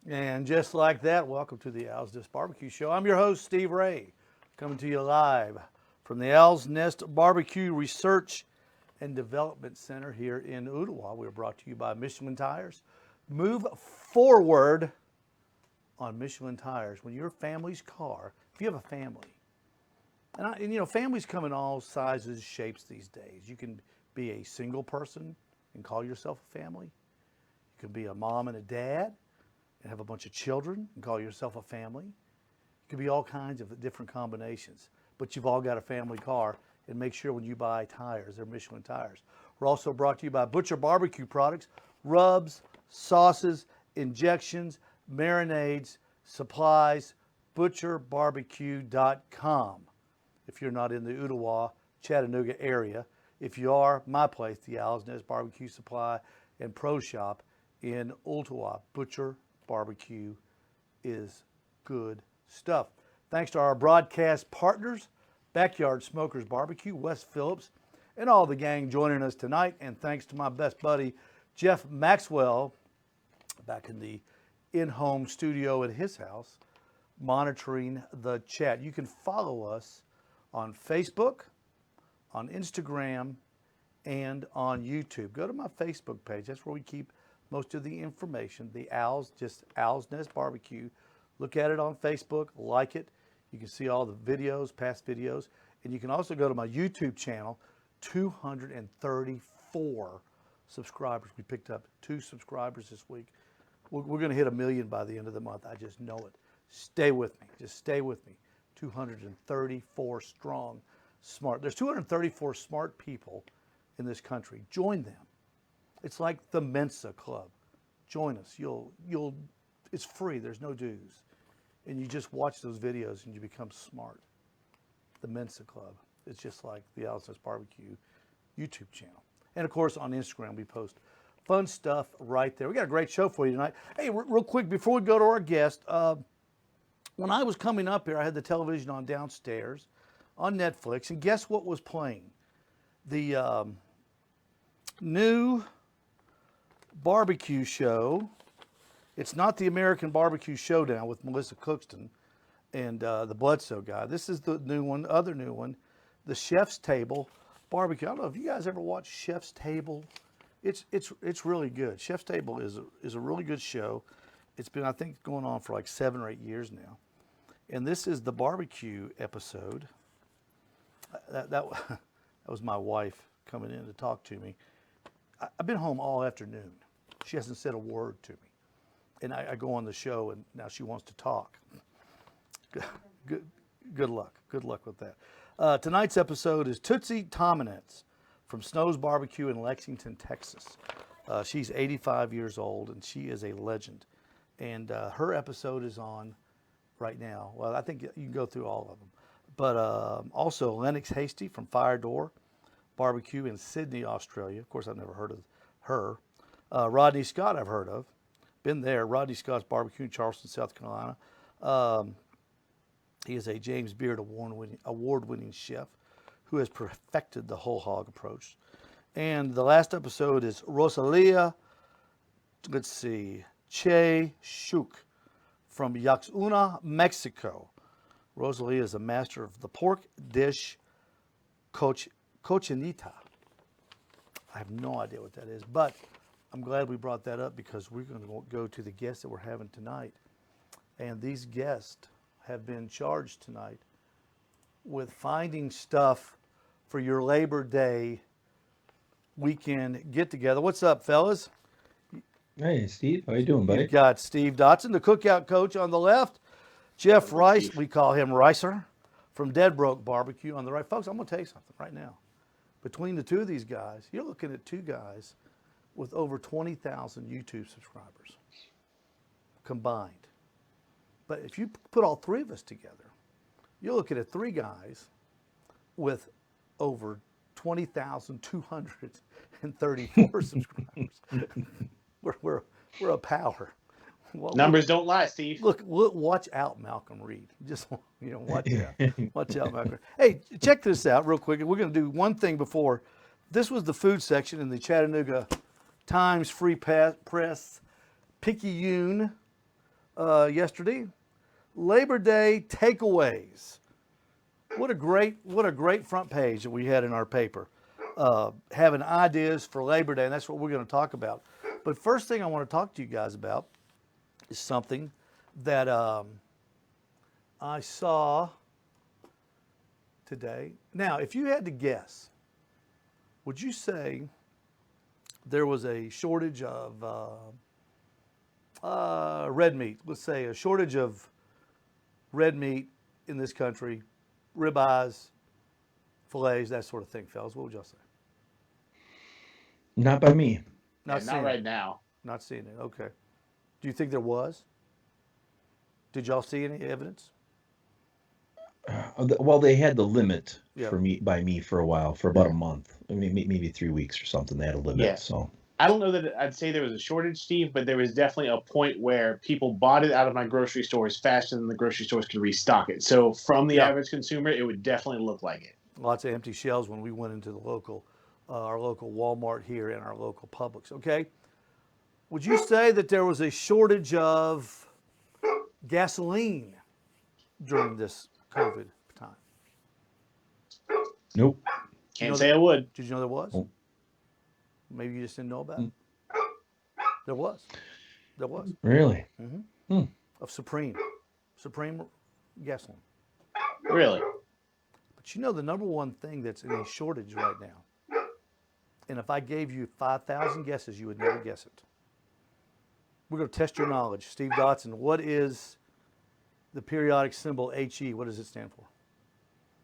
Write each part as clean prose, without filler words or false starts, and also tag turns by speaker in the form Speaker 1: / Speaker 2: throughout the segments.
Speaker 1: And just like that, welcome to the Owl's Nest Barbecue Show. I'm your host, Steve Ray, coming to you live from the Owl's Nest Barbecue Research and Development Center here in Ottawa. We're brought to you by Michelin Tires. Move forward on Michelin Tires. When your family's car, if you have a family, and you know, families come in all sizes, shapes these days. You can be a single person and call yourself a family. You can be a mom and a dad and have a bunch of children and call yourself a family. It could be all kinds of different combinations, but you've all got a family car, and make sure when you buy tires, they're Michelin tires. We're also brought to you by Butcher Barbecue products, rubs, sauces, injections, marinades, supplies, butcherbarbecue.com. If you're not in the Ottawa, Chattanooga area, if you are, my place, the Owl's Nest Barbecue Supply and Pro Shop in Ottawa. Butcher Barbecue is good stuff. Thanks to our broadcast partners, Backyard Smokers Barbecue, Wes Phillips, and all the gang joining us tonight. And thanks to my best buddy, Jeff Maxwell, back in the in-home studio at his house, monitoring the chat. You can follow us on Facebook, on Instagram, and on YouTube. Go to my Facebook page. That's where we keep most of the information. The Owls, just Owl's Nest Barbecue. Look at it on Facebook, like it. You can see all the videos, past videos. And you can also go to my YouTube channel, 234 subscribers. We picked up 2 subscribers this week. We're going to hit 1 million by the end of the month. I just know it. Stay with me. Just stay with me. 234 strong, smart. There's 234 smart people in this country. Join them. It's like the Mensa Club. Join us. It's free. There's no dues. And you just watch those videos and you become smart. The Mensa Club. It's just like the Owl's Nest Barbecue YouTube channel. And of course, on Instagram, we post fun stuff right there. We got a great show for you tonight. Hey, real quick, before we go to our guest, when I was coming up here, I had the television on downstairs on Netflix, and guess what was playing? The new barbecue show. It's not the American Barbecue Showdown with Melissa Cookston and the Bledsoe guy. This is the new one, other new one, the Chef's Table Barbecue. I don't know if you guys ever watched Chef's Table. It's really good. Chef's Table is a really good show. It's been, I think, going on for like 7 or 8 years now. And this is the barbecue episode. That was my wife coming in to talk to me. I've been home all afternoon. She hasn't said a word to me. And I go on the show, and now she wants to talk. Good luck. Good luck with that. Tonight's episode is Tootsie Tominets from Snow's Barbecue in Lexington, Texas. She's 85 years old, and she is a legend. And her episode is on right now. Well, I think you can go through all of them. But also Lennox Hasty from Fire Door Barbecue in Sydney, Australia. Of course, I've never heard of her. Rodney Scott I've heard of. Been there. Rodney Scott's Barbecue in Charleston, South Carolina. He is a James Beard award-winning chef who has perfected the whole hog approach. And the last episode is Rosalia, let's see, Che Shuk from Yaxuna, Mexico. Rosalia is a master of the pork dish cochinita. I have no idea what that is, but I'm glad we brought that up because we're going to go to the guests that we're having tonight. And these guests have been charged tonight with finding stuff for your Labor Day weekend get-together. What's up, fellas?
Speaker 2: Hey, Steve. How you doing, buddy?
Speaker 1: You've got Steve DOTSON, the Cookout coach on the left. Jeff Rice, we call him Ricer, from Deadbroke Bbq on the right. Folks, I'm going to tell you something right now. Between the two of these guys, you're looking at 2 guys with over 20,000 YouTube subscribers combined. But if you put all 3 of us together, you're looking at 3 guys with over 20,234 subscribers. We're a power.
Speaker 3: Well, numbers don't lie, Steve.
Speaker 1: Look, watch out, Malcolm Reed. Just watch out. Watch out, Malcolm. Hey, check this out real quick. We're going to do one thing before. This was the food section in the Chattanooga Times Free Press Picayune yesterday. Labor Day takeaways. What a great front page that we had in our paper. Having ideas for Labor Day, and that's what we're going to talk about. But first thing I want to talk to you guys about is something that I saw today. Now, if you had to guess, would you say there was a shortage of red meat? Let's say a shortage of red meat in this country, ribeyes, fillets, that sort of thing, fellas. What would y'all say?
Speaker 2: Not by me.
Speaker 3: Not right now.
Speaker 1: Not seeing it. Okay. Do you think there was? Did y'all see any evidence?
Speaker 2: Well, they had the limit
Speaker 1: Yeah.
Speaker 2: for me for a while, for about a month. I mean, maybe 3 weeks or something. They had a limit.
Speaker 3: Yeah.
Speaker 2: So
Speaker 3: I don't know that I'd say there was a shortage, Steve, but there was definitely a point where people bought it out of my grocery stores faster than the grocery stores could restock it. So from the average consumer, it would definitely look like it.
Speaker 1: Lots of empty shelves when we went into the local, our local Walmart here and our local Publix. Okay. Would you say that there was a shortage of gasoline during this COVID time?
Speaker 2: nope.
Speaker 3: Can't say I would.
Speaker 1: Did you know there was?
Speaker 2: Oh.
Speaker 1: Maybe you just didn't know about it. There was. There was.
Speaker 2: Really?
Speaker 1: Of Supreme gasoline.
Speaker 3: Really?
Speaker 1: But you know the number one thing that's in a shortage right now, and if I gave you 5,000 guesses, you would never guess it. We're going to test your knowledge. Steve Dotson, what is the periodic symbol HE? What does it stand for?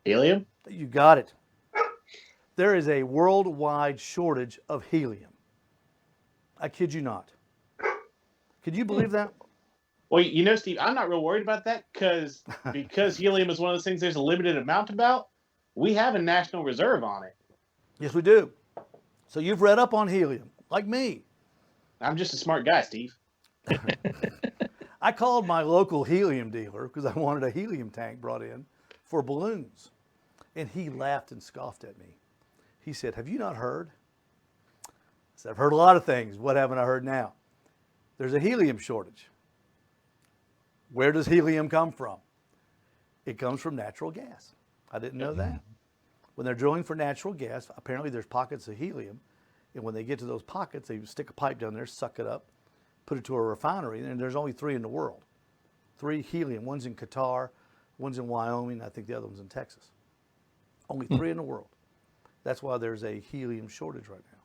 Speaker 3: Helium?
Speaker 1: You got it. There is a worldwide shortage of helium. I kid you not. Could you believe that?
Speaker 3: Well, you know, Steve, I'm not real worried about that because helium is one of those things there's a limited amount about. We have a national reserve on it.
Speaker 1: Yes, we do. So you've read up on helium, like me.
Speaker 3: I'm just a smart guy, Steve.
Speaker 1: I called my local helium dealer because I wanted a helium tank brought in for balloons. And he laughed and scoffed at me. He said, "Have you not heard?" I said, "I've heard a lot of things. What haven't I heard now?" There's a helium shortage. Where does helium come from? It comes from natural gas. I didn't know that. When they're drilling for natural gas, apparently there's pockets of helium. And when they get to those pockets, they stick a pipe down there, suck it up, put it to a refinery. And there's only 3 in the world. 3 helium. One's in Qatar, one's in Wyoming. I think the other one's in Texas. Only 3 in the world. That's why there's a helium shortage right now.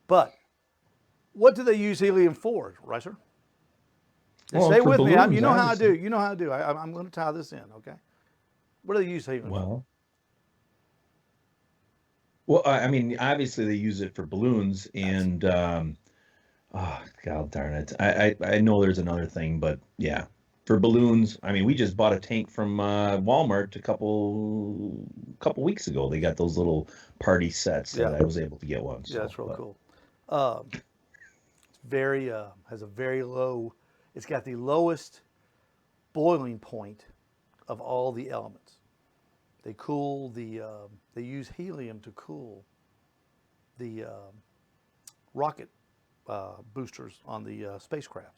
Speaker 1: But what do they use helium for, Ricer?
Speaker 2: Well,
Speaker 1: stay
Speaker 2: for
Speaker 1: with me.
Speaker 2: balloons,
Speaker 1: You know how I do.
Speaker 2: obviously.
Speaker 1: You know how I do. I'm going to tie this in, okay? What do they use helium for?
Speaker 2: Well, I mean, obviously they use it for balloons, and oh God darn it, I know there's another thing, but yeah, for balloons. I mean, we just bought a tank from Walmart a couple weeks ago. They got those little party sets that I was able to get one.
Speaker 1: Yeah, that's real cool. It's very has a very low. It's got the lowest boiling point of all the elements. They cool the. They use helium to cool the rocket boosters on the spacecraft.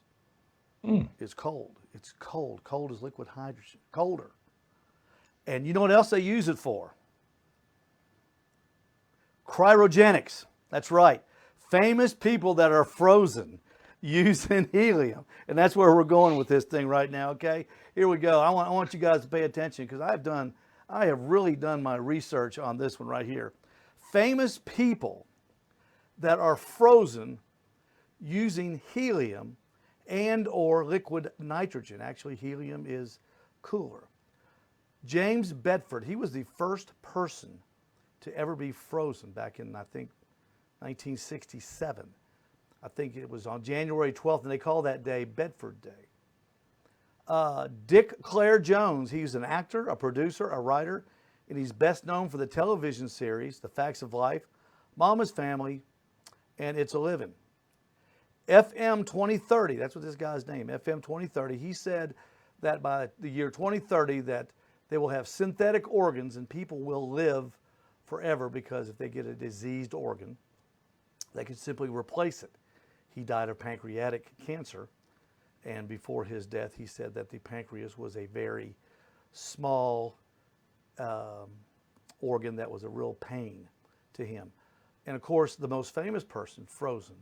Speaker 1: It's cold. It's cold. Cold as liquid hydrogen. Colder. And you know what else they use it for? Cryogenics. That's right. Famous people that are frozen using helium. And that's where we're going with this thing right now, okay? Here we go. I want you guys to pay attention because I have really done my research on this one right here. Famous people that are frozen using helium and or liquid nitrogen. Actually, helium is cooler. James Bedford, he was the first person to ever be frozen back in, I think, 1967. I think it was on January 12th, and they call that day Bedford Day. Dick Clare Jones, he's an actor, a producer, a writer, and he's best known for the television series, The Facts of Life, Mama's Family, and It's a Living. FM 2030, that's what this guy's name, FM 2030, he said that by the year 2030 that they will have synthetic organs and people will live forever because if they get a diseased organ, they can simply replace it. He died of pancreatic cancer, And before his death, he said that the pancreas was a very small organ that was a real pain to him. And of course, the most famous person, Frozen.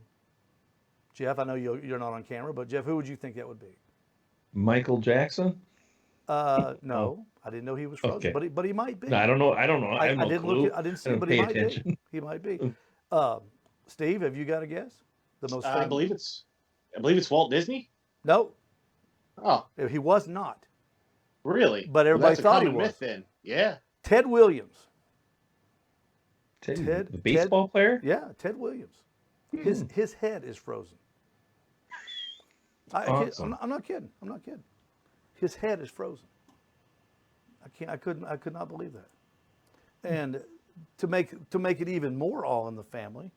Speaker 1: Jeff, I know you're not on camera, but Jeff, who would you think that would be?
Speaker 2: Michael Jackson?
Speaker 1: No, I didn't know he was Frozen,
Speaker 2: Okay.
Speaker 1: but he might be.
Speaker 2: No, I don't know. I have
Speaker 1: I
Speaker 2: no
Speaker 1: didn't
Speaker 2: clue.
Speaker 1: look. I didn't see,
Speaker 2: don't
Speaker 1: but he
Speaker 2: pay
Speaker 1: might
Speaker 2: attention.
Speaker 1: be. He might be. Steve, have you got a guess? The most famous?
Speaker 3: I believe it's Walt Disney.
Speaker 1: No,
Speaker 3: Oh,
Speaker 1: he was not.
Speaker 3: really?
Speaker 1: But everybody
Speaker 3: that's a
Speaker 1: thought he
Speaker 3: common
Speaker 1: was.
Speaker 3: myth then. Yeah.
Speaker 1: Ted Williams.
Speaker 2: The baseball player?
Speaker 1: Yeah, Ted Williams. His head is frozen.
Speaker 2: Awesome.
Speaker 1: I'm not kidding. I'm not kidding. His head is frozen. I could not believe that. And to make it even more awe in the family,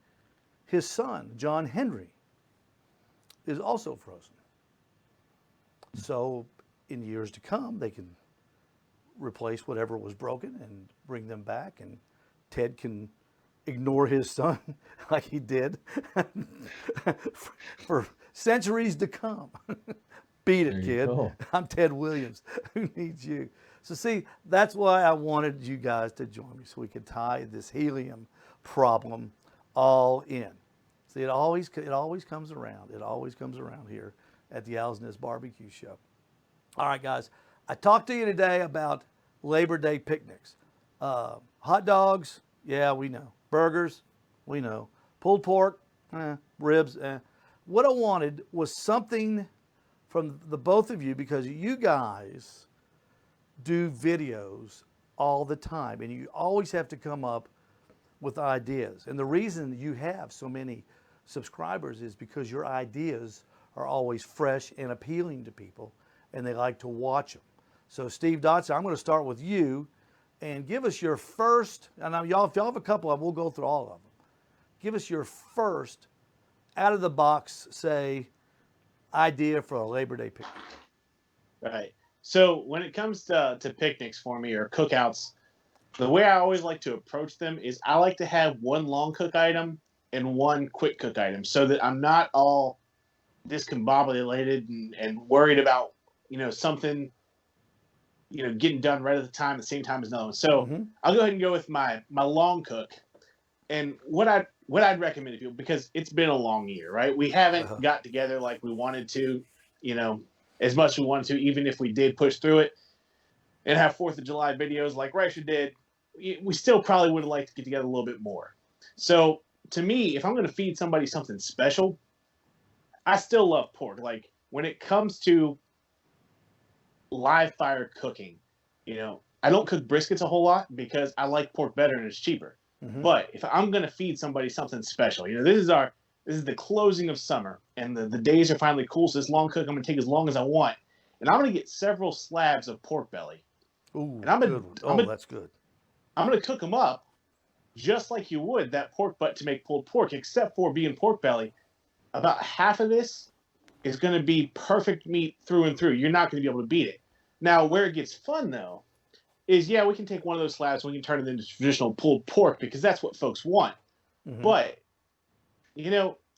Speaker 1: his son John Henry is also frozen. So in years to come, they can replace whatever was broken and bring them back, and Ted can ignore his son like he did for centuries to come. Beat it,
Speaker 2: There you
Speaker 1: kid.
Speaker 2: go.
Speaker 1: I'm Ted Williams. Who needs you? So see, that's why I wanted you guys to join me, so we could tie this helium problem all in. See, it always comes around. It always comes around here at the Owl's Nest Barbecue Show. All right, guys. I talked to you today about Labor Day picnics. Hot dogs, yeah, we know. Burgers, we know. Pulled pork, ribs. What I wanted was something from the both of you, because you guys do videos all the time, and you always have to come up with ideas. And the reason you have so many subscribers is because your ideas are always fresh and appealing to people, and they like to watch them. So Steve Dotson, I'm going to start with you, and give us your first, and y'all, if y'all have a couple of them, we'll go through all of them. Give us your first out of the box, say, idea for a Labor Day picnic.
Speaker 3: Right. So when it comes to picnics for me or cookouts, the way I always like to approach them is I like to have one long cook item and one quick cook item, so that I'm not all discombobulated and worried about, something, getting done right at the same time as another one. So I'll go ahead and go with my long cook. And what I'd recommend to people, because it's been a long year, right? We haven't got together like we wanted to, as much as we wanted to, even if we did push through it and have 4th of July videos like Reicher did, we still probably would have liked to get together a little bit more. So to me, if I'm going to feed somebody something special, I still love pork. Like when it comes to live fire cooking, I don't cook briskets a whole lot because I like pork better and it's cheaper. But if I'm going to feed somebody something special, this is the closing of summer and the days are finally cool. So this long cook, I'm going to take as long as I want. And I'm going to get several slabs of pork belly.
Speaker 1: Ooh,
Speaker 3: and
Speaker 1: that's good.
Speaker 3: I'm going to cook them up just like you would that pork butt to make pulled pork, except for being pork belly. About half of this is going to be perfect meat through and through. You're not going to be able to beat it. Now, where it gets fun, though, is, we can take one of those slabs and we can turn it into traditional pulled pork because that's what folks want. But,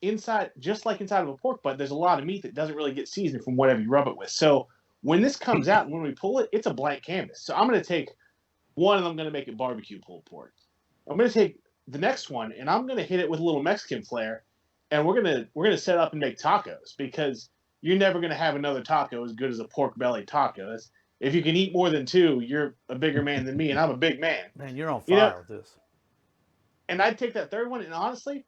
Speaker 3: inside of a pork butt, there's a lot of meat that doesn't really get seasoned from whatever you rub it with. So when this comes out and when we pull it, it's a blank canvas. So I'm going to take one and I'm going to make it barbecue pulled pork. I'm going to take the next one and I'm going to hit it with a little Mexican flair, and we're going to set up and make tacos, because you're never going to have another taco as good as a pork belly taco. If you can eat more than 2, you're a bigger man than me, and I'm a big man.
Speaker 1: Man, you're on fire with this.
Speaker 3: And I'd take that third one, and honestly,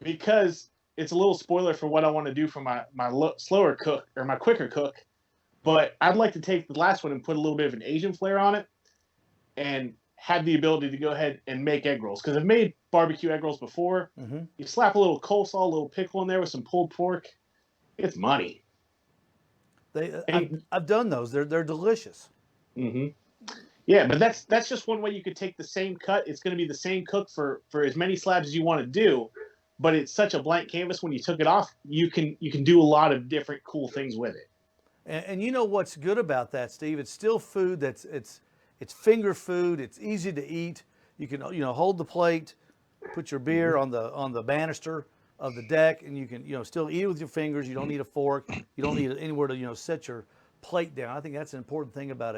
Speaker 3: because it's a little spoiler for what I want to do for my slower cook or my quicker cook, but I'd like to take the last one and put a little bit of an Asian flair on it and have the ability to go ahead and make egg rolls. Because I've made barbecue egg rolls before. You slap a little coleslaw, a little pickle in there with some pulled pork. It's money.
Speaker 1: I've done those. They're delicious.
Speaker 3: Yeah, but that's just one way you could take the same cut. It's going to be the same cook for as many slabs as you want to do, but it's such a blank canvas. When you took it off, you can do a lot of different cool things with it.
Speaker 1: And you know what's good about that, Steve? It's still food that's it's finger food. It's easy to eat. You can hold the plate, put your beer on the banister, of the deck, and you can still eat it with your fingers. You don't need a fork. You don't need anywhere to set your plate down. I think that's an important thing about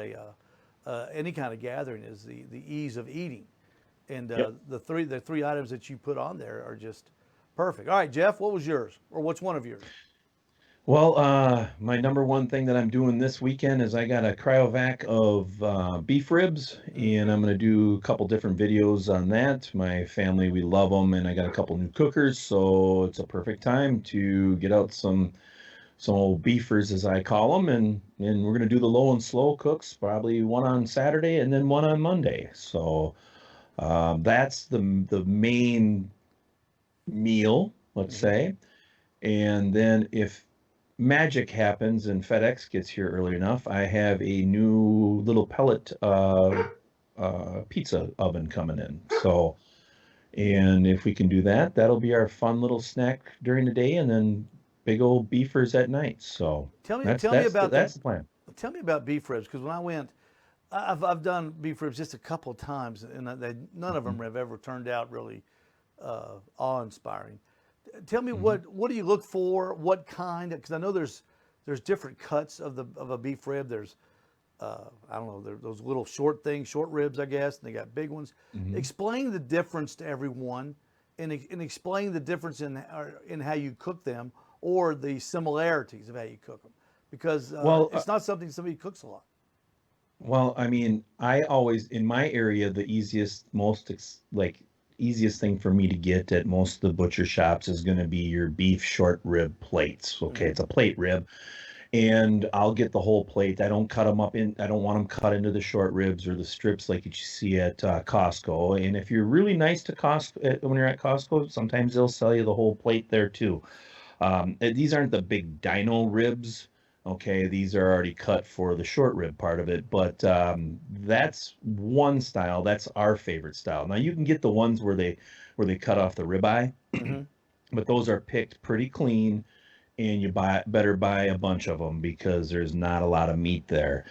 Speaker 1: any kind of gathering is the ease of eating. And the three items that you put on there are just perfect. All right, Jeff, what was yours, or what's one of yours?
Speaker 2: Well, my number one thing that I'm doing this weekend is I got a cryovac of beef ribs, and I'm going to do a couple different videos on that. My family, we love them, and I got a couple new cookers, so it's a perfect time to get out some old beefers, as I call them, and we're going to do the low and slow cooks, probably one on Saturday and then one on Monday. So that's the main meal, let's say. And then if magic happens and FedEx gets here early enough, I have a new little pellet pizza oven coming in. So, and if we can do that, that'll be our fun little snack during the day, and then big old beefers at night. So
Speaker 1: tell me about
Speaker 2: that's the plan.
Speaker 1: Tell me about beef ribs, because when I went, I've done beef ribs just a couple of times, and none of them have ever turned out really awe-inspiring. Tell me what do you look for? What kind? Because I know there's different cuts of a beef rib. There's I don't know, those little short ribs, I guess, and they got big ones. Explain the difference to everyone, and explain the difference in how you cook them, or the similarities of how you cook them, because it's not something somebody cooks a lot.
Speaker 2: Well, I mean, I always, in my area, the easiest thing for me to get at most of the butcher shops is going to be your beef short rib plates. Okay, it's a plate rib, and I'll get the whole plate. I don't cut them up I don't want them cut into the short ribs or the strips like you see at Costco. And if you're really nice to Costco, when you're at Costco, sometimes they'll sell you the whole plate there too. These aren't the big dino ribs. Okay, these are already cut for the short rib part of it, but that's one style. That's our favorite style. Now you can get the ones where they cut off the ribeye, but those are picked pretty clean, and you better buy a bunch of them because there's not a lot of meat there.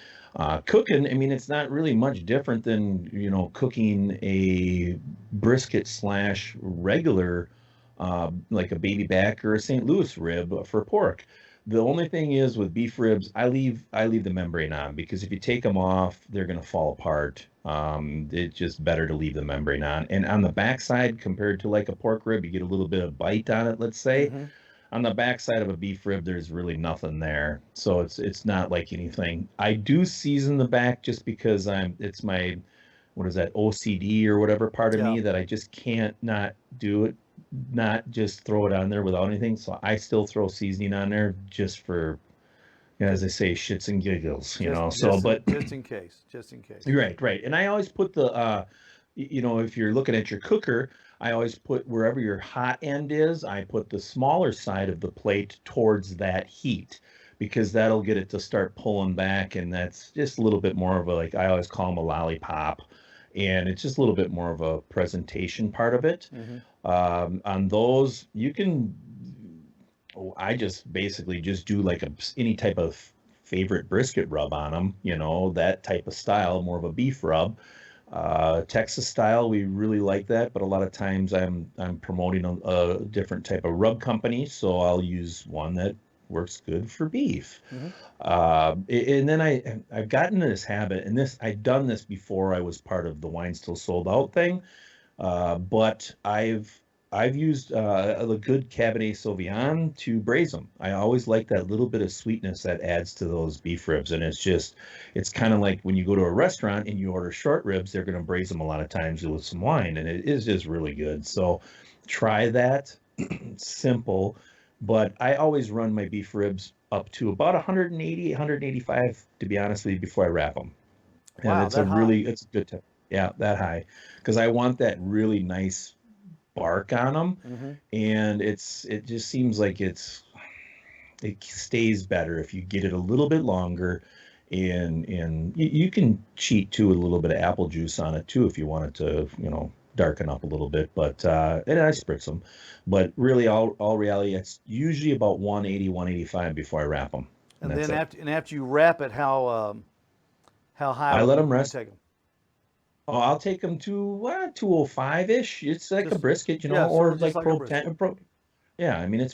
Speaker 2: Cooking, I mean, it's not really much different than cooking a brisket / regular, like a baby back or a St. Louis rib for pork. The only thing is with beef ribs, I leave the membrane on, because if you take them off, they're going to fall apart. It's just better to leave the membrane on. And on the backside, compared to like a pork rib, you get a little bit of bite on it, let's say. On the backside of a beef rib, there's really nothing there. So it's not like anything. I do season the back just because it's my, what is that, OCD or whatever part of me that I just can't not do it. Not just throw it on there without anything. So I still throw seasoning on there just for, as they say, shits and giggles, just in case. Right. And I always put the, if you're looking at your cooker, I always put wherever your hot end is, I put the smaller side of the plate towards that heat, because that'll get it to start pulling back. And that's just a little bit more of a, I always call them a lollipop. And it's just a little bit more of a presentation part of it. On those, you can, I just basically just do like any type of favorite brisket rub on them, that type of style, more of a beef rub. Texas style, we really like that, but a lot of times I'm promoting a different type of rub company, so I'll use one that works good for beef. And then I've gotten in this habit, and I've done this before I was part of the Wine Still Sold Out thing, but I've used a good Cabernet Sauvignon to braise them. I always like that little bit of sweetness that adds to those beef ribs, and it's kind of like when you go to a restaurant and you order short ribs, they're going to braise them a lot of times with some wine, and it is just really good. So try that. Simple. But I always run my beef ribs up to about 180, 185, to be honest with you, before I wrap them. And it's a good time. Yeah, that high. Because I want that really nice bark on them. And it just seems like it stays better if you get it a little bit longer. And you can cheat too with a little bit of apple juice on it too if you want it to, darken up a little bit, but and I spritz them. But really, all reality, it's usually about 180, 185 before I wrap them.
Speaker 1: And then after you wrap it, how high?
Speaker 2: I let them rest. Take them? Oh, I'll take them to 205-ish. It's like a brisket, or like Yeah, I mean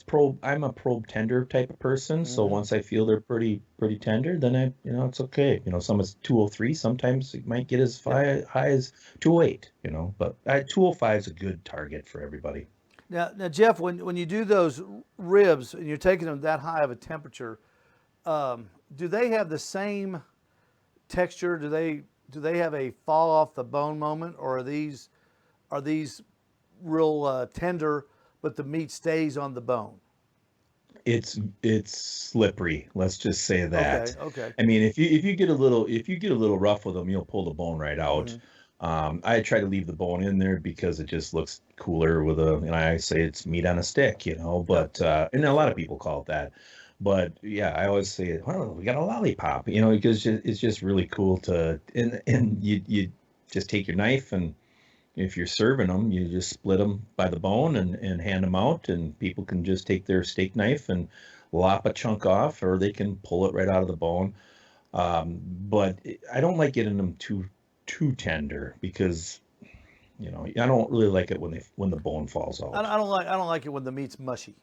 Speaker 2: I'm a probe tender type of person, so
Speaker 1: Mhm.
Speaker 2: once I feel they're pretty tender, then it's okay. Some is 203, sometimes it might get as
Speaker 1: Yep.
Speaker 2: high as 208, but 205 is a good target for everybody.
Speaker 1: Now, Jeff, when you do those ribs and you're taking them that high of a temperature, do they have the same texture? Do they have a fall off the bone moment, or are these real tender, but the meat stays on the bone?
Speaker 2: It's slippery, let's just say
Speaker 1: Okay,
Speaker 2: that.
Speaker 1: okay.
Speaker 2: I mean, if you get a little rough with them, you'll pull the bone right out.
Speaker 1: Hmm.
Speaker 2: I try to leave the bone in there because it just looks cooler and I say it's meat on a stick,
Speaker 1: Yep.
Speaker 2: but and a lot of people call it that. But yeah, I always say, well, we got a lollipop, because it's just really cool and you just take your knife, and if you're serving them, you just split them by the bone and hand them out, and people can just take their steak knife and lop a chunk off, or they can pull it right out of the bone. But I don't like getting them too tender because I don't really like it when the bone falls
Speaker 1: I,
Speaker 2: out.
Speaker 1: I don't like I don't like it when the meat's mushy.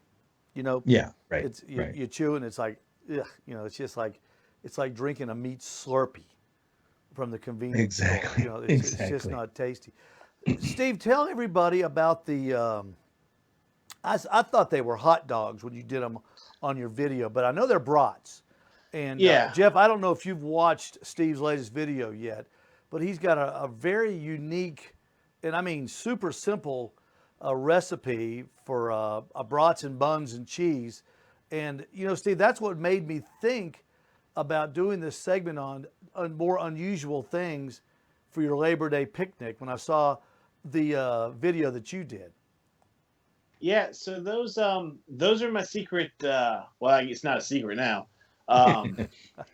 Speaker 1: You know,
Speaker 2: Yeah, right,
Speaker 1: it's you,
Speaker 2: right.
Speaker 1: you chew and it's like, ugh, it's just like it's like drinking a meat Slurpee from the convenience store.
Speaker 2: Exactly,
Speaker 1: It's just
Speaker 2: exactly.
Speaker 1: not tasty. Steve, tell everybody about the. I thought they were hot dogs when you did them on your video, but I know they're brats. And
Speaker 3: Yeah.
Speaker 1: Jeff, I don't know if you've watched Steve's latest video yet, but he's got a very unique, and I mean super simple, recipe for a brats and buns and cheese. And Steve, that's what made me think about doing this segment on more unusual things for your Labor Day picnic when I saw the video that you did.
Speaker 3: Yeah, so those are my secret well, it's not a secret now. Um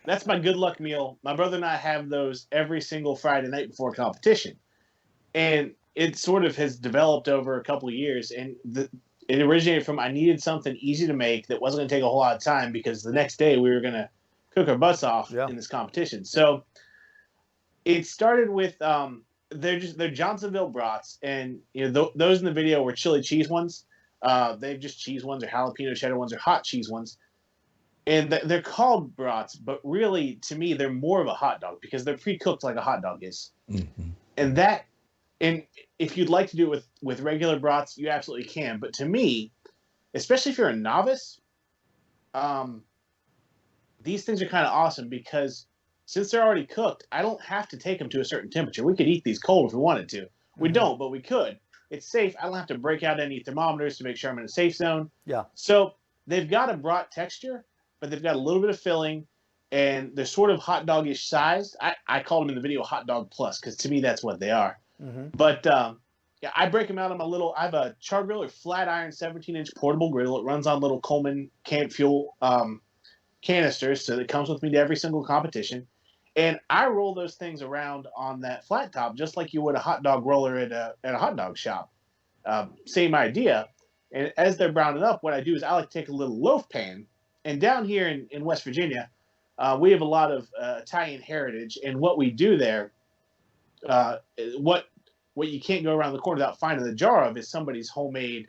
Speaker 3: that's my good luck meal. My brother and I have those every single Friday night before competition. And it sort of has developed over a couple of years, and it originated from I needed something easy to make that wasn't going to take a whole lot of time because the next day we were going to cook our butts off
Speaker 1: Yeah.
Speaker 3: in this competition. So it started with they're Johnsonville brats, and those in the video were chili cheese ones. They're just cheese ones or jalapeno cheddar ones or hot cheese ones, and they're called brats, but really to me they're more of a hot dog because they're pre-cooked like a hot dog is.
Speaker 2: Hmm.
Speaker 3: And that and if you'd like to do it with regular brats, you absolutely can. But to me, especially if you're a novice, um, these things are kind of awesome because since they're already cooked, I don't have to take them to a certain temperature. We could eat these cold if we wanted to. We
Speaker 1: Hmm.
Speaker 3: don't, but we could. It's safe. I don't have to break out any thermometers to make sure I'm in a safe zone.
Speaker 1: Yeah.
Speaker 3: So they've got a brat texture, but they've got a little bit of filling, and they're sort of hot dog-ish sized. I called them in the video hot dog plus because to me that's what they are.
Speaker 1: Hmm.
Speaker 3: But yeah, I break them out on my little. I have a char grill or flat iron 17-inch portable grill. It runs on little Coleman camp fuel canisters, so it comes with me to every single competition. And I roll those things around on that flat top just like you would a hot dog roller at a hot dog shop. Same idea. And as they're browning up, what I do is I like to take a little loaf pan. And down here in West Virginia, we have a lot of Italian heritage. And what we do there, uh, what what you can't go around the corner without finding the jar of is somebody's homemade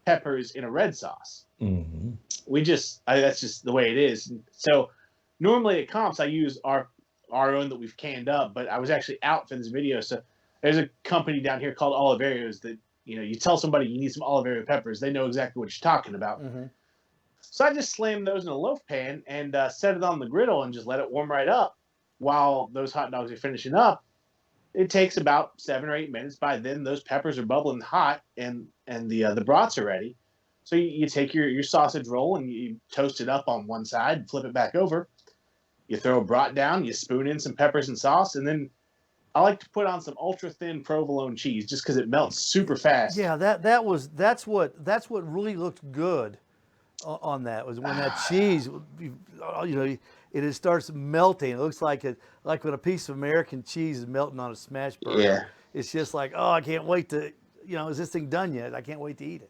Speaker 3: peppers in a red sauce.
Speaker 2: Hmm.
Speaker 3: That's just the way it is. So normally at comps I use our own that we've canned up, but I was actually out for this video. So there's a company down here called Oliverios that you tell somebody you need some Oliverio peppers, they know exactly what you're talking about.
Speaker 1: Hmm.
Speaker 3: So I just slammed those in a loaf pan and set it on the griddle and just let it warm right up while those hot dogs are finishing up. It takes about 7 or 8 minutes. By then, those peppers are bubbling hot, and the brats are ready. So you take your sausage roll and you toast it up on one side, flip it back over. You throw a brat down, you spoon in some peppers and sauce, and then I like to put on some ultra thin provolone cheese just because it melts super fast.
Speaker 1: Yeah, that's what really looked good on that was when that cheese, it starts melting. It looks like when a piece of American cheese is melting on a smash burger.
Speaker 3: Yeah.
Speaker 1: It's just like, oh, I can't wait to, is this thing done yet? I can't wait to eat it.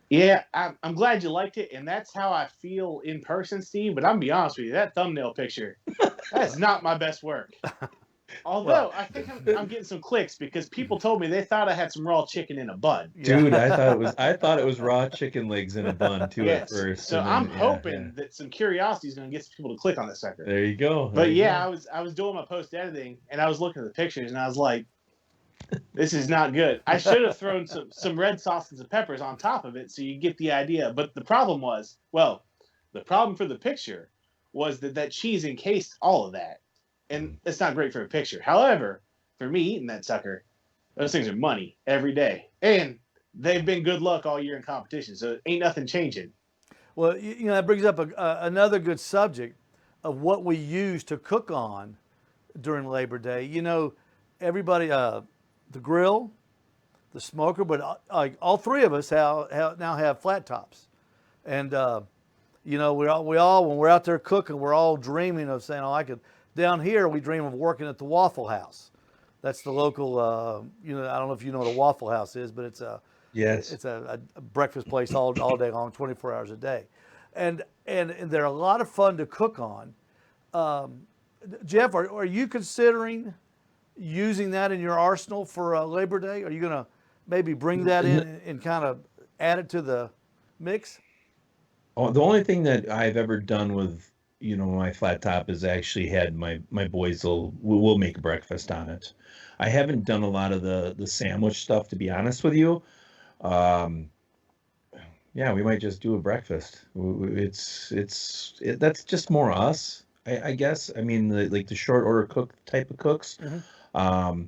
Speaker 3: Yeah, I'm glad you liked it, and that's how I feel in person, Steve. But I'm gonna be honest with you, that thumbnail picture, that's not my best work. Although I think I'm getting some clicks because people told me they thought I had some raw chicken in a bun.
Speaker 2: Dude, I thought it was raw chicken legs in a bun too at
Speaker 3: Yes.
Speaker 2: first.
Speaker 3: So
Speaker 2: and
Speaker 3: I'm
Speaker 2: then,
Speaker 3: hoping that some curiosity is going to get some people to click on this sucker.
Speaker 2: There you go.
Speaker 3: But yeah, I was doing my post editing and I was looking at the pictures and I was like, this is not good. I should have thrown some red sauce and some peppers on top of it so you get the idea. But the problem was, well, the problem for the picture was that cheese encased all of that. And it's not great for a picture. However, for me eating that sucker, those things are money every day. And they've been good luck all year in competition. So ain't nothing changing.
Speaker 1: Well, you know, that brings up another good subject of what we use to cook on during Labor Day. You know, everybody, the grill, the smoker, but all three of us now have flat tops. And, you know, we all, when we're out there cooking, we're all dreaming of saying, oh, I could, down here, we dream of working at the Waffle House. That's the local, you know, I don't know if you know what a Waffle House is, but it's a breakfast place all day long, 24 hours a day. And they're a lot of fun to cook on. Jeff, are you considering using that in your arsenal for Labor Day? Are you going to maybe bring that in and kind of add it to the mix?
Speaker 2: Oh, the only thing that I've ever done with, you know, my flat top is actually had my boys will make breakfast on it. I haven't done a lot of the sandwich stuff, to be honest with you. Yeah, we might just do a breakfast. That's just more us, I guess. I mean, like the short order cook type of cooks.
Speaker 1: Mm-hmm.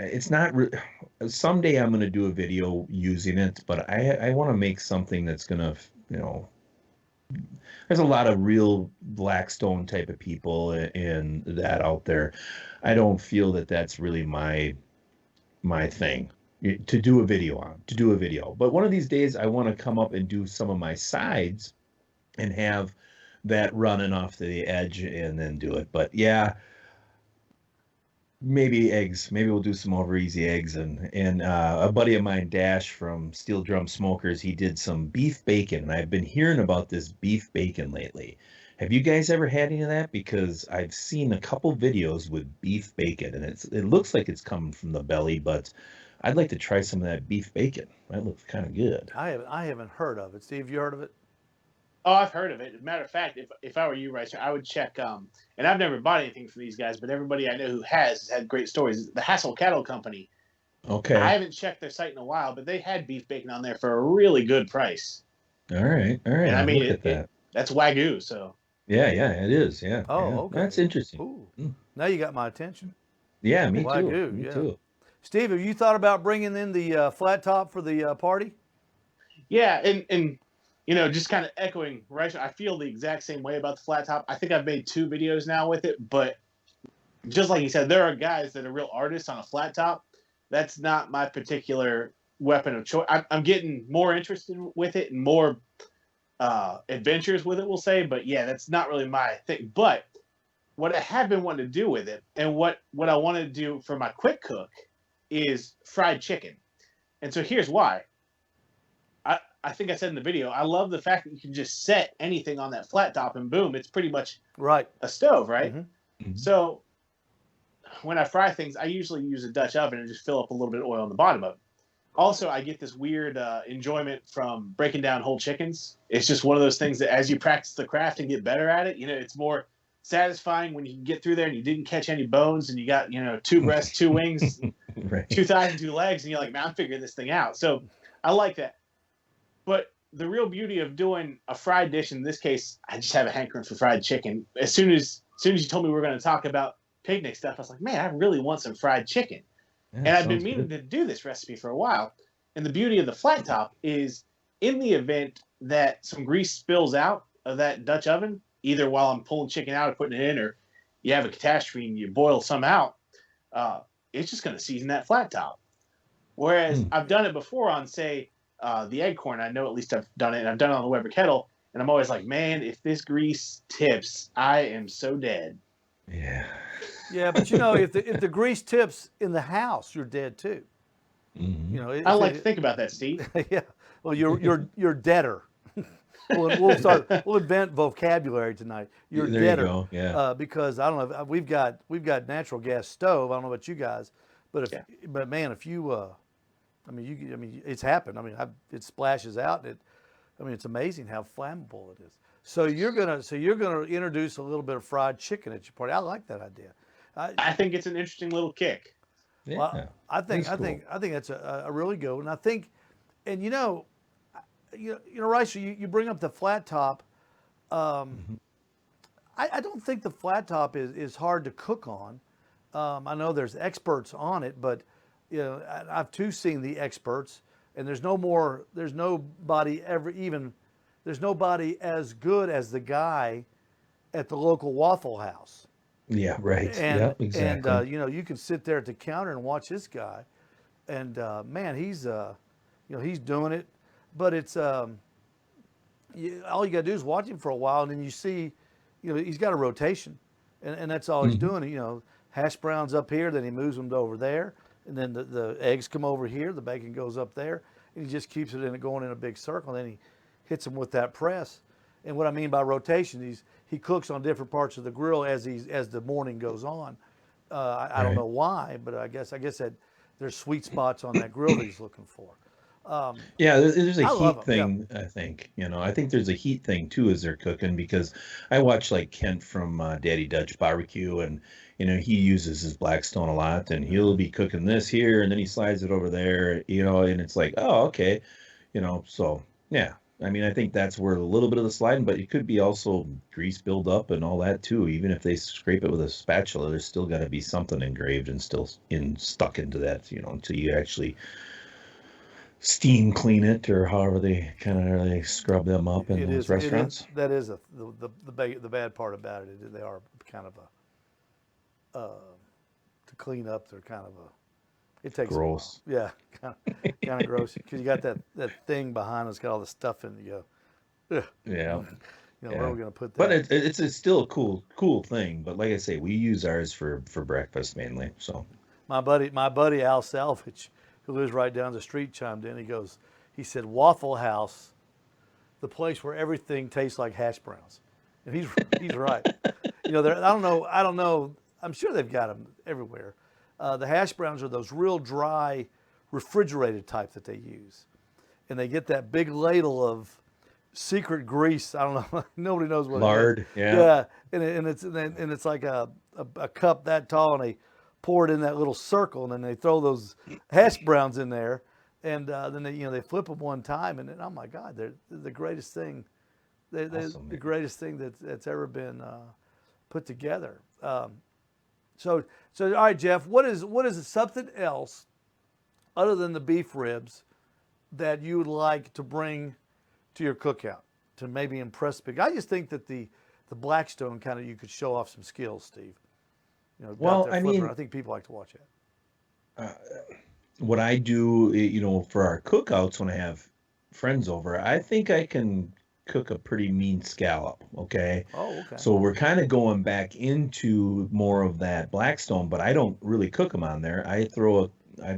Speaker 2: It's not. Someday I'm going to do a video using it, but I want to make something that's going to, you know. There's a lot of real Blackstone type of people in that out there. I don't feel that that's really my thing to do a video. But one of these days I want to come up and do some of my sides and have that running off the edge and then do it. But yeah, maybe eggs. Maybe we'll do some over easy eggs. And a buddy of mine, Dash from Steel Drum Smokers, he did some beef bacon. And I've been hearing about this beef bacon lately. Have you guys ever had any of that? Because I've seen a couple videos with beef bacon, and it looks like it's coming from the belly, but I'd like to try some of that beef bacon. That looks kind of good.
Speaker 1: I haven't heard of it. Steve, you heard of it?
Speaker 3: Oh, I've heard of it. As a matter of fact, if I were you, Rice, I would check. And I've never bought anything from these guys, but everybody I know who has had great stories. The Hassel Cattle Company.
Speaker 2: Okay.
Speaker 3: I haven't checked their site in a while, but they had beef bacon on there for a really good price.
Speaker 2: All right.
Speaker 3: And I mean, that's Wagyu, so.
Speaker 2: Yeah, it is. Yeah.
Speaker 1: Oh,
Speaker 2: yeah.
Speaker 1: okay.
Speaker 2: That's interesting.
Speaker 1: Ooh. Now you got my attention.
Speaker 2: Yeah, me too.
Speaker 1: Wagyu,
Speaker 2: Me
Speaker 1: yeah.
Speaker 2: too.
Speaker 1: Steve, have you thought about bringing in the flat top for the party?
Speaker 3: Yeah, and you know, just kind of echoing, right? I feel the exact same way about the flat top. I think I've made 2 videos now with it, but just like you said, there are guys that are real artists on a flat top. That's not my particular weapon of choice. I'm getting more interested with it and more adventures with it, we'll say. But yeah, that's not really my thing. But what I have been wanting to do with it, and what I want to do for my quick cook, is fried chicken. And so here's why. I think I said in the video, I love the fact that you can just set anything on that flat top and boom, it's pretty much a stove, right?
Speaker 2: Mm-hmm. Mm-hmm.
Speaker 3: So when I fry things, I usually use a Dutch oven and just fill up a little bit of oil on the bottom of it. Also, I get this weird enjoyment from breaking down whole chickens. It's just one of those things that as you practice the craft and get better at it, you know, it's more satisfying when you can get through there and you didn't catch any bones and you got, you know, 2 breasts, 2 wings,
Speaker 2: right.
Speaker 3: 2 thighs and 2 legs, and you're like, man, I'm figuring this thing out. So I like that. But the real beauty of doing a fried dish, in this case, I just have a hankering for fried chicken. As soon as you told me we were going to talk about picnic stuff, I was like, man, I really want some fried chicken.
Speaker 2: Yeah,
Speaker 3: and I've been meaning to do this recipe for a while. And the beauty of the flat top is, in the event that some grease spills out of that Dutch oven, either while I'm pulling chicken out or putting it in, or you have a catastrophe and you boil some out, it's just going to season that flat top. Whereas I've done it before on, say, the egg corn. I know at least I've done it, and I've done it on the Weber kettle, and I'm always like, man, if this grease tips, I am so dead.
Speaker 2: Yeah.
Speaker 1: Yeah, but you know, if the grease tips in the house, you're dead too.
Speaker 2: Mm-hmm.
Speaker 1: You know,
Speaker 3: I like to think about that, Steve.
Speaker 1: Yeah. Well, you're deader. We'll invent vocabulary tonight. You're
Speaker 2: There you
Speaker 1: deader.
Speaker 2: go. Yeah.
Speaker 1: Because I don't know. We've got natural gas stove. I don't know about you guys, but
Speaker 3: Yeah.
Speaker 1: man, if you, I mean, it's happened. I mean, it splashes out. It's amazing how flammable it is. So you're gonna introduce a little bit of fried chicken at your party. I like that idea.
Speaker 3: I think it's an interesting little kick.
Speaker 2: Yeah.
Speaker 1: Well, I think
Speaker 2: That's cool.
Speaker 1: that's a really good one. I think, and Rice, you bring up the flat top. I don't think the flat top is hard to cook on. I know there's experts on it, but I've too seen the experts, and there's nobody as good as the guy at the local Waffle House.
Speaker 2: Yeah, right. Yeah, exactly.
Speaker 1: And you can sit there at the counter and watch this guy, and man, he's doing it. But it's all you got to do is watch him for a while, and then you see, he's got a rotation, and that's all he's doing. Hash browns up here, then he moves them to over there, and then the eggs come over here, the bacon goes up there, and he just keeps it going in a big circle, and then he hits them with that press. And what I mean by rotation, he cooks on different parts of the grill as the morning goes on. I don't know why, but I guess that there's sweet spots on that grill that he's looking for.
Speaker 2: Yeah, there's a
Speaker 1: love
Speaker 2: heat
Speaker 1: 'em,
Speaker 2: thing. I think I think there's a heat thing too as they're cooking, because I watch like Kent from Deadbroke Bbq, and he uses his Blackstone a lot, and he'll be cooking this here, and then he slides it over there, and it's like, oh, okay, so yeah. I mean, I think that's where a little bit of the sliding, but it could be also grease buildup and all that too. Even if they scrape it with a spatula, there's still got to be something engraved and still stuck into that, until you actually steam clean it, or however they really scrub them up in those restaurants.
Speaker 1: That is the bad part about it. They are kind of to clean up. They're kind of it takes
Speaker 2: gross.
Speaker 1: A while. Yeah, kind of gross, because you got that thing behind us, got all the stuff in it. You go, ugh.
Speaker 2: Yeah.
Speaker 1: Where are we gonna put that?
Speaker 2: But it's still a cool thing. But like I say, we use ours for breakfast mainly. So
Speaker 1: my buddy Al Salvage, who lives right down the street, chimed in. He said, Waffle House, the place where everything tastes like hash browns, and he's right. I don't know. I'm sure they've got them everywhere. The hash browns are those real dry, refrigerated type that they use, and they get that big ladle of secret grease. I don't know. Nobody knows what
Speaker 2: lard.
Speaker 1: it is.
Speaker 2: Yeah.
Speaker 1: And it's like a cup that tall, and they pour it in that little circle, and then they throw those hash browns in there, and then they flip them one time, and then, oh my God, they're the greatest thing. They're the greatest thing that's ever been put together. So all right, Jeff, what is something else other than the beef ribs that you would like to bring to your cookout to maybe impress people? I just think that the Blackstone you could show off some skills, Steve.
Speaker 2: Well, I mean,
Speaker 1: I think people like to watch it.
Speaker 2: What I do, for our cookouts when I have friends over, I think I can cook a pretty mean scallop. Okay.
Speaker 1: Oh, okay.
Speaker 2: So we're kind of going back into more of that Blackstone, but I don't really cook them on there. I've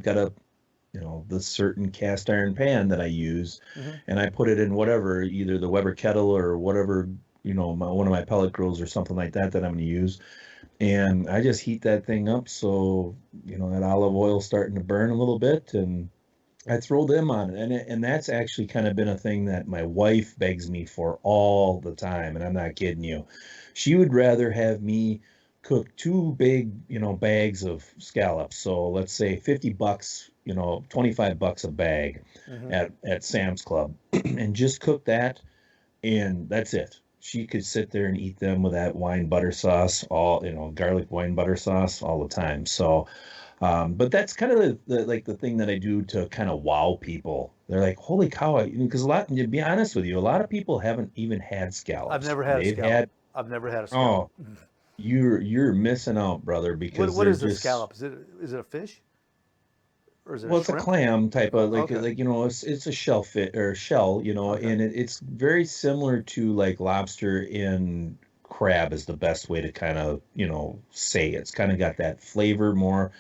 Speaker 2: got the certain cast iron pan that I use, and I put it in whatever, either the Weber kettle or whatever, one of my pellet grills or something like that I'm going to use. And I just heat that thing up, so that olive oil starting to burn a little bit, and I throw them on it. And that's actually kind of been a thing that my wife begs me for all the time, and I'm not kidding you. She would rather have me cook 2 big, bags of scallops. So let's say $50, $25 a bag at Sam's Club, and just cook that, and that's it. She could sit there and eat them with that wine butter sauce, garlic wine butter sauce all the time. So, but that's kind of the thing that I do to kind of wow people. They're like, "Holy cow!" Because to be honest with you, a lot of people haven't even had scallops.
Speaker 1: I've never had a scallop. I've never had a scallop.
Speaker 2: Oh, you're missing out, brother. Because
Speaker 1: what is a scallop? Is it a fish? Or is it
Speaker 2: it's a clam type of
Speaker 1: Okay.
Speaker 2: it's a shellfish or shell,
Speaker 1: Okay.
Speaker 2: and it's very similar to like lobster and crab is the best way to kind of say it. It's kind of got that flavor more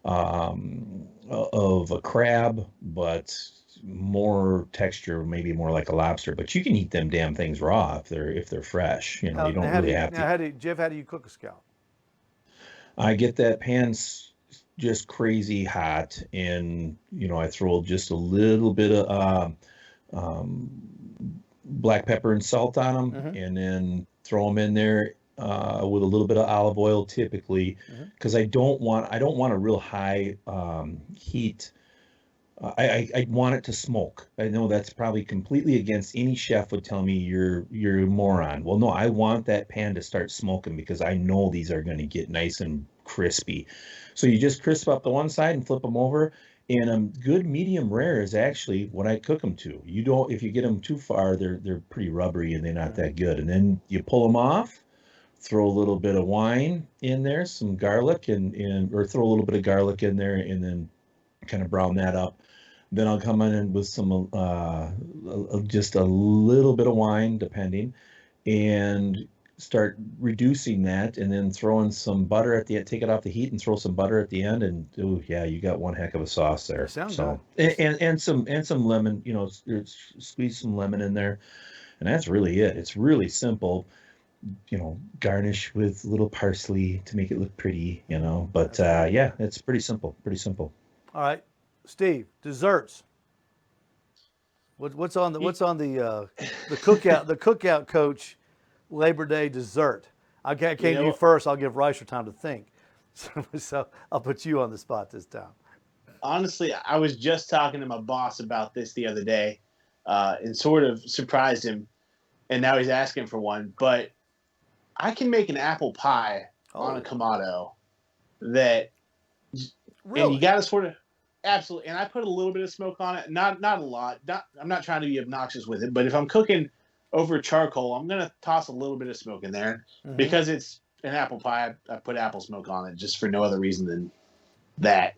Speaker 2: of a crab, but more texture, maybe more like a lobster. But you can eat them damn things raw if they're fresh. You know, you don't really have to.
Speaker 1: Jeff, how do you cook a scallop?
Speaker 2: I get that pan just crazy hot, and I throw just a little bit of black pepper and salt on them, and then throw them in there with a little bit of olive oil, typically, because I don't want a real high heat. I want it to smoke. I know that's probably completely against any chef would tell me you're a moron. Well, no, I want that pan to start smoking because I know these are going to get nice and crispy. So you just crisp up the one side and flip them over. And a good medium rare is actually what I cook them to. You don't, if you get them too far, they're pretty rubbery and they're not that good. And then you pull them off, throw a little bit of wine in there, some garlic, or throw a little bit of garlic in there, and then kind of brown that up. Then I'll come in with some just a little bit of wine, depending, and start reducing that, and then throwing some butter at the end. Take it off the heat and throw some butter at the end, and oh yeah, you got one heck of a sauce there.
Speaker 1: Sounds
Speaker 2: so
Speaker 1: good.
Speaker 2: and some lemon, squeeze some lemon in there, and that's really it. It's really simple. Garnish with little parsley to make it look pretty. But yeah, it's pretty simple. Pretty simple.
Speaker 1: All right, Steve, desserts. What's on the cookout? The cookout coach Labor Day dessert. I came to you first. I'll give Ricer time to think. So I'll put you on the spot this time.
Speaker 3: Honestly, I was just talking to my boss about this the other day, and sort of surprised him, and now he's asking for one. But I can make an apple pie on a Kamado that,
Speaker 1: really?
Speaker 3: And you got to sort of. Absolutely, and I put a little bit of smoke on it. Not a lot. I'm not trying to be obnoxious with it, but if I'm cooking over charcoal, I'm gonna toss a little bit of smoke in there because it's an apple pie. I put apple smoke on it just for no other reason than that.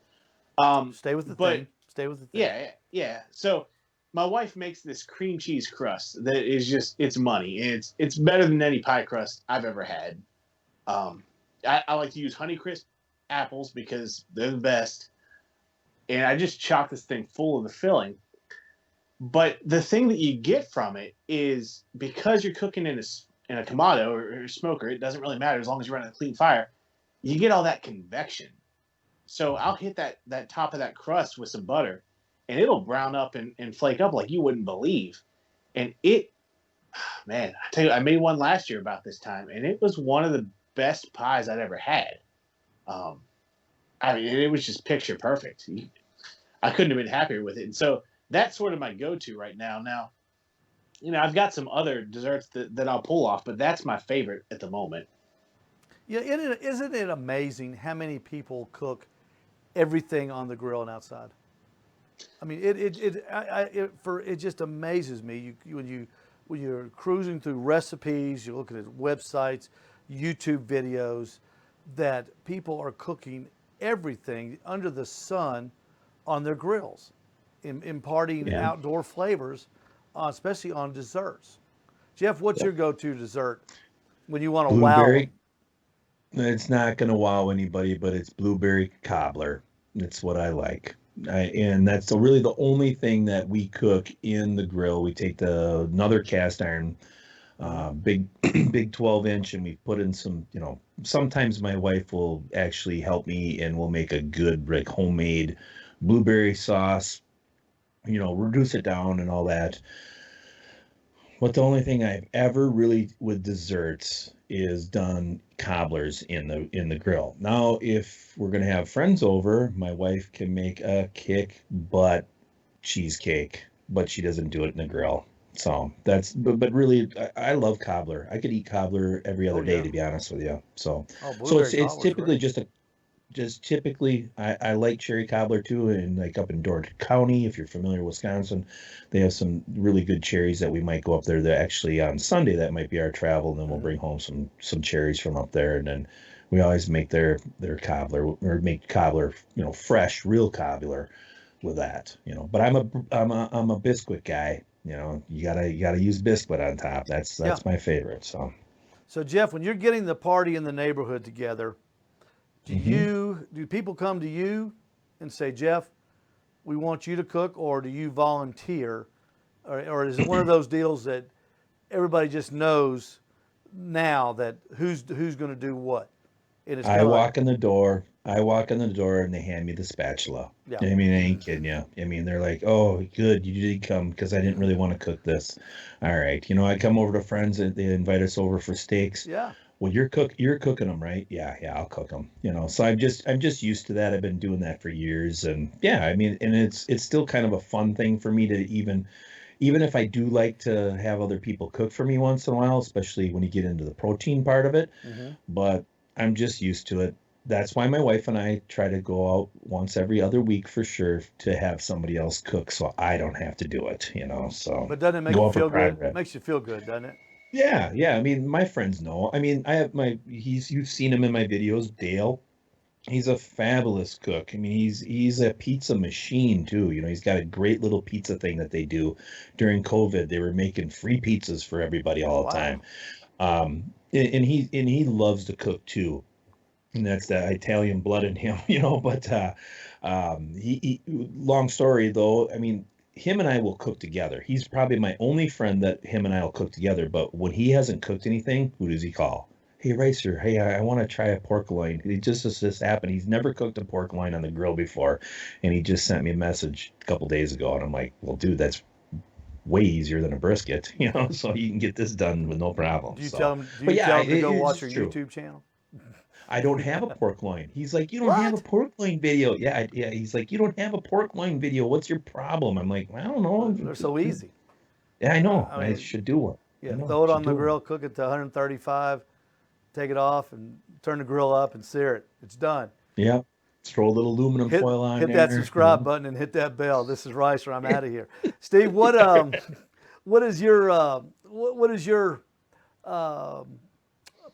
Speaker 1: Stay with the thing. Stay with the thing.
Speaker 3: Yeah. So my wife makes this cream cheese crust that is it's money. It's better than any pie crust I've ever had. I like to use Honeycrisp apples because they're the best. And I just chock this thing full of the filling. But the thing that you get from it is, because you're cooking in a Kamado or a smoker, it doesn't really matter as long as you're running a clean fire, you get all that convection. So I'll hit that top of that crust with some butter, and it'll brown up and flake up like you wouldn't believe. And man, I tell you, I made one last year about this time, and it was one of the best pies I'd ever had. I mean, it was just picture perfect. I couldn't have been happier with it. And so that's sort of my go-to right now. Now, I've got some other desserts that I'll pull off, but that's my favorite at the moment.
Speaker 1: Yeah, isn't it amazing how many people cook everything on the grill and outside? I mean, it just amazes me. When you're cruising through recipes, you're looking at websites, YouTube videos, that people are cooking everything under the sun on their grills, imparting outdoor flavors, especially on desserts. Jeff, what's your go-to dessert when you want to wow them?
Speaker 2: It's not going to wow anybody, but it's blueberry cobbler. It's what I like. And that's really the only thing that we cook in the grill. We take another cast iron, big 12-inch, and we put in some, sometimes my wife will actually help me and we'll make a good homemade blueberry sauce, reduce it down and all that. But the only thing I've ever really with desserts is done cobblers in the grill. Now, if we're going to have friends over, my wife can make a kick butt cheesecake, but she doesn't do it in the grill. So but really, I love cobbler. I could eat cobbler every other day, to be honest with you. So it's typically great. I like cherry cobbler too, and like up in Dordt County, if you're familiar with Wisconsin, they have some really good cherries that we might go up there. That actually on Sunday, that might be our travel, and then we'll bring home some cherries from up there, and then we always make their cobbler, or make cobbler, fresh, real cobbler with that, But I'm a biscuit guy. You gotta use biscuit on top. That's my favorite. So
Speaker 1: Jeff, when you're getting the party in the neighborhood together, do people come to you and say, Jeff, we want you to cook, or do you volunteer, or is it one of those deals that everybody just knows now that who's going to do what? And it's
Speaker 2: I
Speaker 1: kinda
Speaker 2: walk in the door. I walk in the door and they hand me the spatula.
Speaker 1: Yeah.
Speaker 2: I mean, I ain't kidding you. I mean, they're like, "Oh, good, you did come because I didn't really want to cook this." All right, I come over to friends and they invite us over for steaks.
Speaker 1: yeah.
Speaker 2: Well, you're cooking them, right? Yeah, I'll cook them. So I'm just used to that. I've been doing that for years, and yeah, I mean, and it's still kind of a fun thing for me to even if I do like to have other people cook for me once in a while, especially when you get into the protein part of it.
Speaker 1: Mhm.
Speaker 2: But I'm just used to it. That's why my wife and I try to go out once every other week for sure to have somebody else cook so I don't have to do it, So
Speaker 1: But doesn't it make
Speaker 2: go
Speaker 1: you
Speaker 2: out for
Speaker 1: feel
Speaker 2: pride
Speaker 1: good?
Speaker 2: rib.
Speaker 1: Makes you feel good, doesn't it?
Speaker 2: Yeah, yeah. I mean, my friends know. I mean, you've seen him in my videos, Dale. He's a fabulous cook. I mean, he's a pizza machine too. He's got a great little pizza thing that they do during COVID. They were making free pizzas for everybody all the
Speaker 1: Wow.
Speaker 2: time. And he loves to cook too. And that's the Italian blood in him, But long story though. I mean, him and I will cook together. He's probably my only friend that him and I will cook together. But when he hasn't cooked anything, who does he call? Hey, Racer. Hey, I want to try a pork loin. It just happened. He's never cooked a pork loin on the grill before, and he just sent me a message a couple days ago, and I'm like, well, dude, that's way easier than a brisket, So you can get this done with no problem.
Speaker 1: Do you
Speaker 2: So,
Speaker 1: tell them? Do
Speaker 2: but
Speaker 1: you
Speaker 2: yeah,
Speaker 1: tell them to
Speaker 2: it
Speaker 1: go
Speaker 2: is
Speaker 1: watch your
Speaker 2: true.
Speaker 1: YouTube channel?
Speaker 2: I don't have a pork loin. He's like, you don't have a
Speaker 1: What?
Speaker 2: pork loin video. Yeah, yeah. He's like, you don't have a pork loin video. What's your problem? I'm like, I don't know.
Speaker 1: They're so easy.
Speaker 2: Yeah, I know.
Speaker 1: I
Speaker 2: I
Speaker 1: mean,
Speaker 2: should do one.
Speaker 1: yeah,
Speaker 2: I know.
Speaker 1: throw it
Speaker 2: Should
Speaker 1: on the
Speaker 2: do one.
Speaker 1: grill, cook it to 135, take it off, and turn the grill up and sear it. It's done.
Speaker 2: Yeah. Throw a little aluminum
Speaker 1: Hit
Speaker 2: foil on
Speaker 1: hit
Speaker 2: there.
Speaker 1: that subscribe button and hit that bell. This is Ricer. I'm out of here. Steve, what is your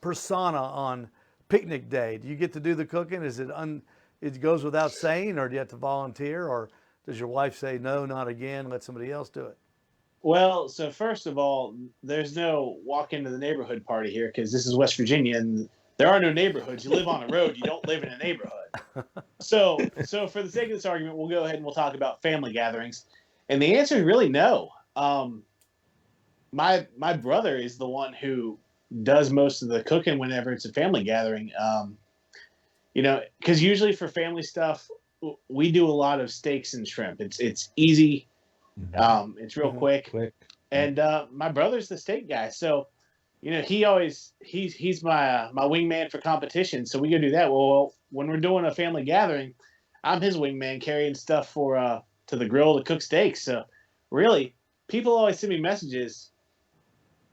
Speaker 1: persona on picnic day? Do you get to do the cooking? It goes without saying, or do you have to volunteer, or does your wife say no, not again, let somebody else do it?
Speaker 3: Well, so first of all, there's no walk into the neighborhood party here because this is West Virginia and there are no neighborhoods. You live on a road. You don't live in a neighborhood. So for the sake of this argument, we'll go ahead and we'll talk about family gatherings. And the answer is really no. My brother is the one who does most of the cooking whenever it's a family gathering. Because usually for family stuff, we do a lot of steaks and shrimp. It's easy. It's real quick. And my brother's the steak guy, so he's my wingman for competition. So we go do that. Well, when we're doing a family gathering, I'm his wingman carrying stuff for to the grill to cook steaks. So really, people always send me messages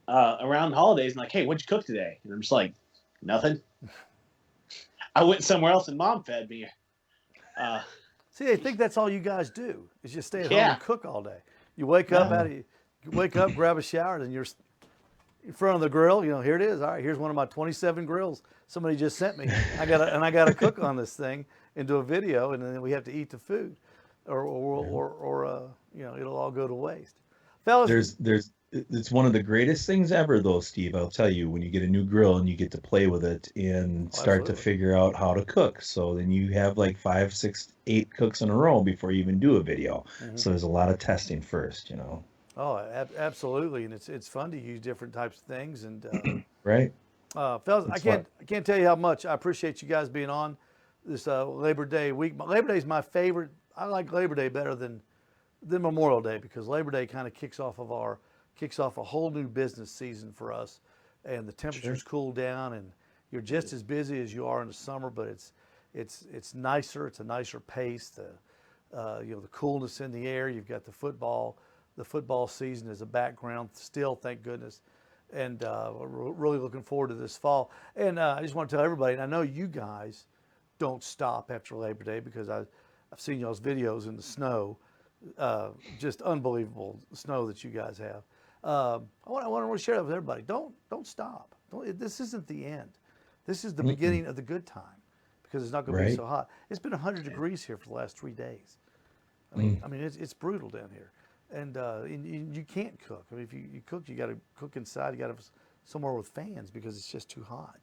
Speaker 3: around the holidays and like, hey, what'd you cook today? And I'm just like, nothing. I went somewhere else and mom fed me.
Speaker 1: See, I think that's all you guys do is just stay at home
Speaker 3: Yeah.
Speaker 1: and cook all day. You wake up grab a shower, and you're in front of the grill. Here it is. All right, here's one of my 27 grills somebody just sent me. I gotta cook on this thing and do a video, and then we have to eat the food, or it'll all go to waste. Fellas,
Speaker 2: It's one of the greatest things ever though, Steve. I'll tell you, when you get a new grill and you get to play with it and start to
Speaker 1: absolutely.
Speaker 2: figure out how to cook. So then you have like 5, 6, 8 cooks in a row before you even do a video. So there's a lot of testing first,
Speaker 1: Oh, absolutely, and it's fun to use different types of things. And
Speaker 2: Right?
Speaker 1: fellas, I can't tell you how much I appreciate you guys being on this Labor Day week. Labor Day is my favorite. I like Labor Day better than Memorial Day because Labor Day kind of kicks off a whole new business season for us, and the temperatures cool down, and you're just as busy as you are in the summer, but it's nicer. It's a nicer pace. The coolness in the air. You've got the football. The football season is a background still, thank goodness, and we're really looking forward to this fall. And I just want to tell everybody, and I know you guys don't stop after Labor Day because I've seen y'all's videos in the snow, just unbelievable snow that you guys have. I want to share that with everybody. Don't stop. This isn't the end. This is the beginning of the good time because it's not going to be so hot. It's been 100 degrees here for the last 3 days. I mean, it's brutal down here. And you can't cook. I mean, if you cook, you got to cook inside. You got to have somewhere with fans because it's just too hot.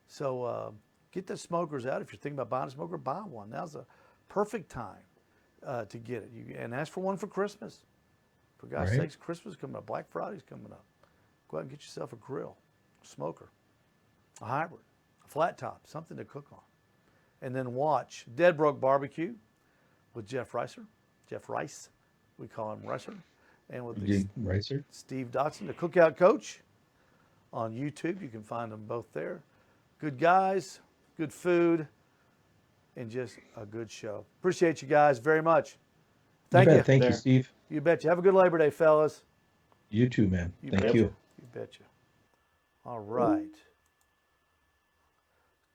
Speaker 1: So get the smokers out. If you're thinking about buying a smoker, buy one. Now's the perfect time. to get it. And ask for one for Christmas. For God's
Speaker 2: Right.
Speaker 1: sakes, Christmas is coming up. Black Friday's coming up. Go out and get yourself a grill, a smoker, a hybrid, a flat top, something to cook on. And then watch Deadbroke Bbq with Jeff Ricer. Jeff Rice, we call him Ricer. And with
Speaker 2: Ricer.
Speaker 1: Steve DOTSON, the Cookout coach, on YouTube. You can find them both there. Good guys, good food, and just a good show. Appreciate you guys very much. Thank you.
Speaker 2: Thank you,
Speaker 3: There.
Speaker 2: Steve.
Speaker 1: You betcha. Have a good Labor Day, fellas.
Speaker 2: You too, man. Thank
Speaker 1: betcha.
Speaker 2: you.
Speaker 1: You betcha. All right.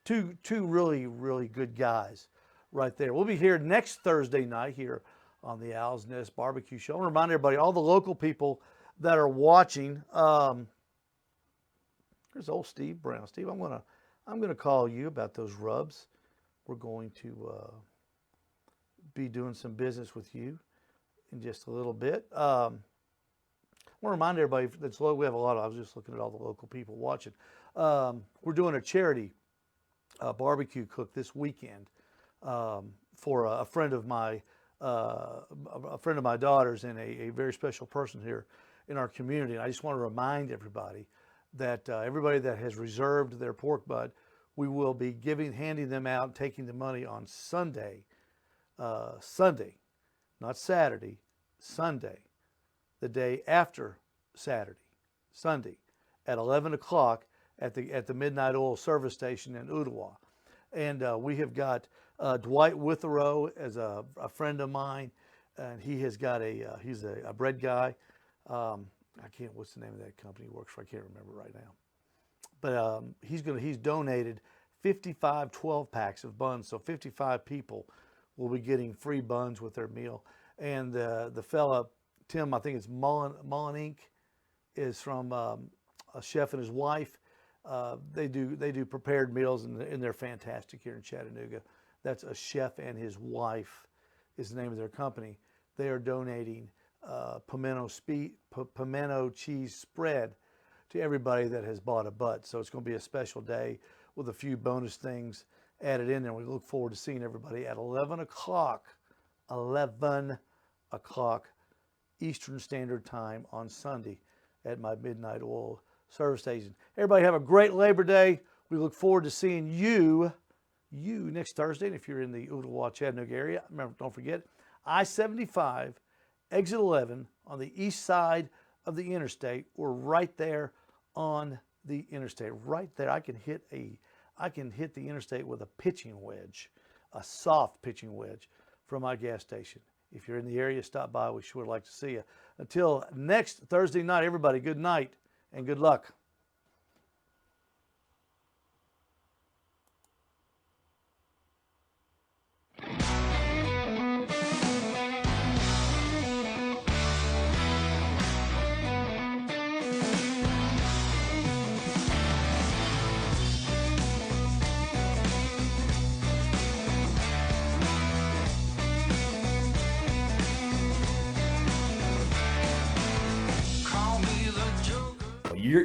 Speaker 1: Two really, really good guys right there. We'll be here next Thursday night here on the Owl's Nest Barbecue Show. I want to remind everybody, all the local people that are watching. Here's old Steve Brown. Steve, I'm gonna call you about those rubs. We're going to be doing some business with you in just a little bit. I want to remind everybody that's local. We have a lot of. I was just looking at all the local people watching. We're doing a charity barbecue cook this weekend for a friend of my daughter's and a very special person here in our community. And I just want to remind everybody that everybody that has reserved their pork butt, we will be handing them out, taking the money on Sunday, not Saturday, Sunday, the day after Saturday, Sunday, at 11 o'clock at the Midnight Oil Service Station in Ottawa. And we have got Dwight Witherow as a friend of mine, and he has got he's a bread guy. What's the name of that company he works for? I can't remember right now. But he's donated 55 12 packs of buns, so 55 people will be getting free buns with their meal. And the fella, Tim, I think it's Mullen Inc., is from a chef and his wife. They do prepared meals, and they're fantastic here in Chattanooga. That's a chef and his wife is the name of their company. They are donating pimento cheese spread to everybody that has bought a butt. So it's going to be a special day with a few bonus things added in there. We look forward to seeing everybody at 11 o'clock Eastern Standard Time on Sunday at my Midnight Oil Service Station. Everybody have a great Labor Day. We look forward to seeing you next Thursday. And if you're in the Ottawa, Chattanooga area, remember, don't forget, I-75, exit 11 on the east side of the interstate. We're right there on the interstate, right there. I can hit the interstate with a pitching wedge, a soft pitching wedge from my gas station. If you're in the area, stop by. We sure would like to see you. Until next Thursday night, everybody, good night and good luck.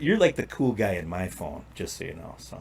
Speaker 4: You're like the cool guy in my phone, just so you know. So.